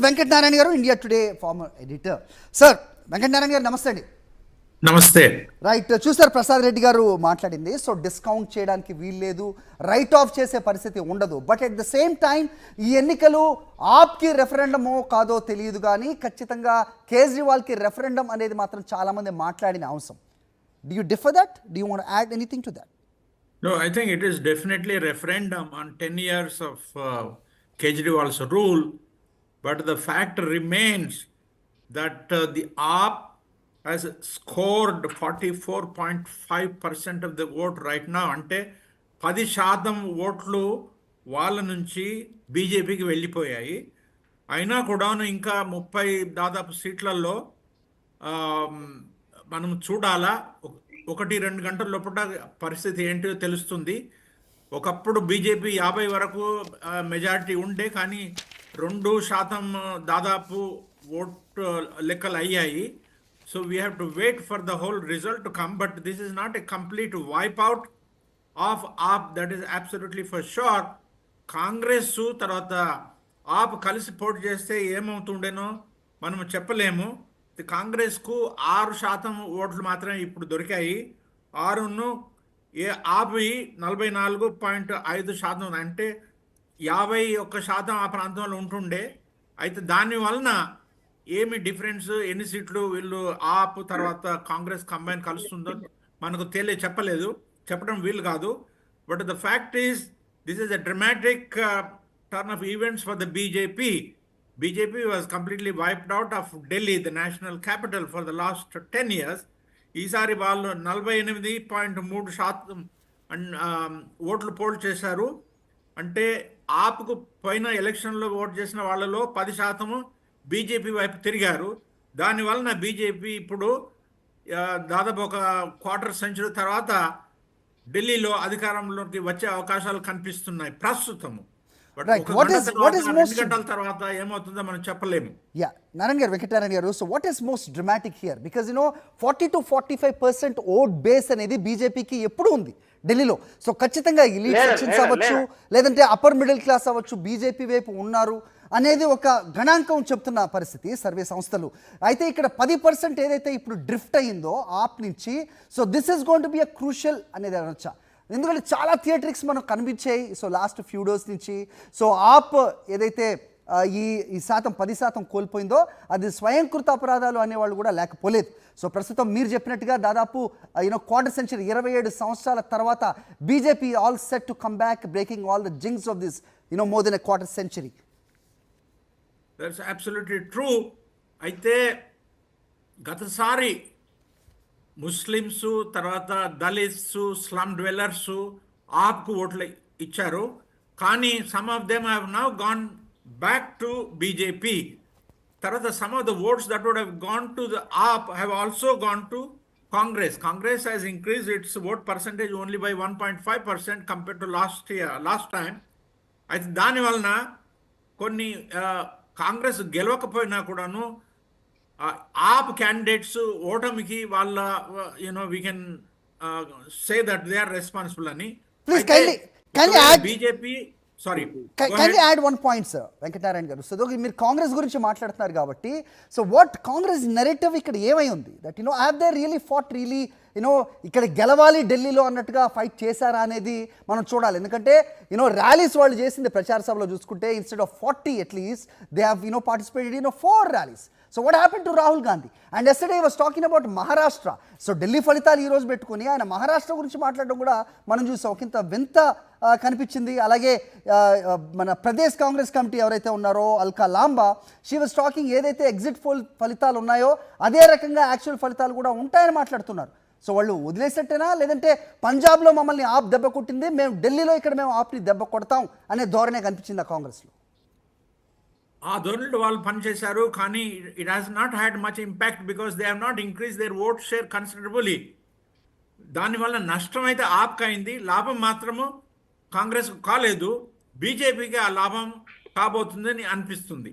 వెంకటనారాయణ గారు, India Today former editor. Sir, Venkatanarayana గారు నమస్తే అండి. నమస్తే. రైట్, చూసారు ప్రసాద్ రెడ్డి గారు మాట్లాడింది. సో డిస్కౌంట్ చేయడానికి వీల్లేదు, రైట్ ఆఫ్ చేసే పరిస్థితి ఉండదు. But at the same time ఈ ఎన్నికలు ఆప్కి రెఫరెండమో కాదో తెలియదు, కానీ ఖచ్చితంగా కేజ్రీవాల్కి రెఫరెండం అనేది మాత్రం చాలామంది మాట్లాడిన అంశం. Do you differ that? Do you want to add anything to that? No, I think it is definitely a referendum on 10 years of Kejriwal's rule, but the fact remains that the AAP has scored 44.5% of the vote right now. అంటే 10% ఓట్లు వాళ్ళ నుంచి బీజేపీకి వెళ్ళిపోయాయి. అయినా కూడా ఇంకా 30 దాదాపు సీట్లలో మనం చూడాలా, 1-2 గంటల లోపల పరిస్థితి ఏంటో తెలుస్తుంది. ఒకప్పుడు బీజేపీ 50 వరకు మెజారిటీ ఉండే, కానీ 2% దాదాపు ఓటు లెక్కలు అయ్యాయి. So we have to wait for the whole result to come, but this is not a complete wipe out of AAP, that is absolutely for sure. Congress తర్వాత ఆప్ కలిసి పోటీ చేస్తే ఏమవుతుండేనో మనం చెప్పలేము. కాంగ్రెస్కు 6% ఓట్లు మాత్రమే ఇప్పుడు దొరికాయి. 6ను ఆపి 44.5% అంటే 51% ఆ ప్రాంతంలో ఉంటుండే. అయితే దాని వలన ఏమి డిఫరెన్స్, ఎన్ని సీట్లు వీళ్ళు ఆప్ తర్వాత కాంగ్రెస్ కంబైన్ కలుస్తుందో మనకు చెప్పలేదు, చెప్పడం వీలు కాదు. But the fact is this is a dramatic turn off events for the BJP. BJP was completely wiped out of Delhi, the national capital, for the last 10 years. ఈసారి వాళ్ళు 48.3% ఓట్లు పోల్ చేశారు. అంటే ఆప్కు పోయిన ఎలక్షన్లో ఓటు చేసిన వాళ్ళలో 10% బీజేపీ వైపు తిరిగారు. దానివలన బీజేపీ ఇప్పుడు దాదాపు ఒక క్వార్టర్ సెంచరీ తర్వాత ఢిల్లీలో అధికారంలోకి వచ్చే అవకాశాలు కనిపిస్తున్నాయి ప్రస్తుతము. Right. What is most గంటల తర్వాత ఏమవుతుందో మనం చెప్పలేము. Yeah, Narayan garu, Venkatarayan garu. So what is most dramatic here? Because 40 to 45% vote base అనేది బీజేపీకి ఎప్పుడు ఉంది ఢిల్లీలో. సో ఖచ్చితంగా ఎలీట్ సెక్షన్స్ అవ్వచ్చు, లేదంటే అప్పర్ మిడిల్ క్లాస్ అవ్వచ్చు, బీజేపీ వైపు ఉన్నారు అనేది ఒక గణాంకం చెప్తున్న పరిస్థితి సర్వే సంస్థలు. అయితే ఇక్కడ 10% ఏదైతే ఇప్పుడు డ్రిఫ్ట్ అయ్యిందో ఆప్ నుంచి, so this is going to be a crucial అనేది అనొచ్చా? ఎందుకంటే చాలా థియేట్రిక్స్ మనకు కనిపించాయి సో లాస్ట్ ఫ్యూ డేస్ నుంచి. సో ఆప్ ఏదైతే ఈ 10% కోల్పోయిందో అది స్వయంకృత అపరాధాలు అనేవాళ్ళు కూడా లేకపోలేదు. సో ప్రస్తుతం మీరు చెప్పినట్టుగా దాదాపు క్వార్టర్ సెంచరీ 27 సంవత్సరాల తర్వాత BJP all set to come back, breaking all the jinxes of this more than a quarter century. That's absolutely true. అయితే గతసారి ముస్లిమ్స్ తర్వాత దళిత్స్, స్లమ్ డ్వెల్లర్స్ ఆప్కు ఓట్లు ఇచ్చారు, కానీ some of them have now gone back to BJP. తర్వాత some of the votes that would have gone to the AAP have also gone to Congress. Congress has increase its vote percentage only by 1.5% compare to last time. అయితే దానివలన కొన్ని కాంగ్రెస్ గెలవకపోయినా కూడాను ఆప్ candidates ఓటమికి వాళ్ళ we can say that they are responsible అని. BJP Can you add one point, sir, Venkatanarayana garu? So మీరు కాంగ్రెస్ గురించి మాట్లాడుతున్నారు కాబట్టి, సో వాట్ కాంగ్రెస్ నెరేటివ్ ఇక్కడ ఏమై ఉంది? That have they really fought really ఇక్కడ గెలవాలి ఢిల్లీలో అన్నట్టుగా ఫైట్ చేశారా అనేది మనం చూడాలి. ఎందుకంటే ర్యాలీస్ వాళ్ళు చేసింది ప్రచార సభలో చూసుకుంటే instead of 40 at least they have participated 4 rallies. So what happen to Rahul Gandhi? And yesterday was talking about Maharashtra. So Delhi ఫలితాలు ఈరోజు పెట్టుకుని ఆయన మహారాష్ట్ర గురించి మాట్లాడడం కూడా మనం చూసాం. ఒకంత వింత కనిపించింది. అలాగే మన ప్రదేశ్ కాంగ్రెస్ కమిటీ ఎవరైతే ఉన్నారో Alka Lamba, she was talking ఏదైతే ఎగ్జిట్ పోల్ ఫలితాలు ఉన్నాయో అదే రకంగా యాక్చువల్ ఫలితాలు కూడా ఉంటాయని మాట్లాడుతున్నారు. సో వాళ్ళు వదిలేసేట్టేనా, లేదంటే పంజాబ్లో మమ్మల్ని ఆప్ దెబ్బ కొట్టింది, మేము ఢిల్లీలో ఇక్కడ మేము ఆప్ని దెబ్బ కొడతాం అనే ధోరణే కనిపించింది ఆ కాంగ్రెస్లో? ఆ ధోరణిలో వాళ్ళు పనిచేశారు, కానీ it has not had much impact because they have not increase their vote share considerably. దానివల్ల నష్టం అయితే ఆప్కి అయింది, లాభం మాత్రము కాంగ్రెస్కు కాలేదు. బీజేపీకి ఆ లాభం కాబోతుందని అనిపిస్తుంది.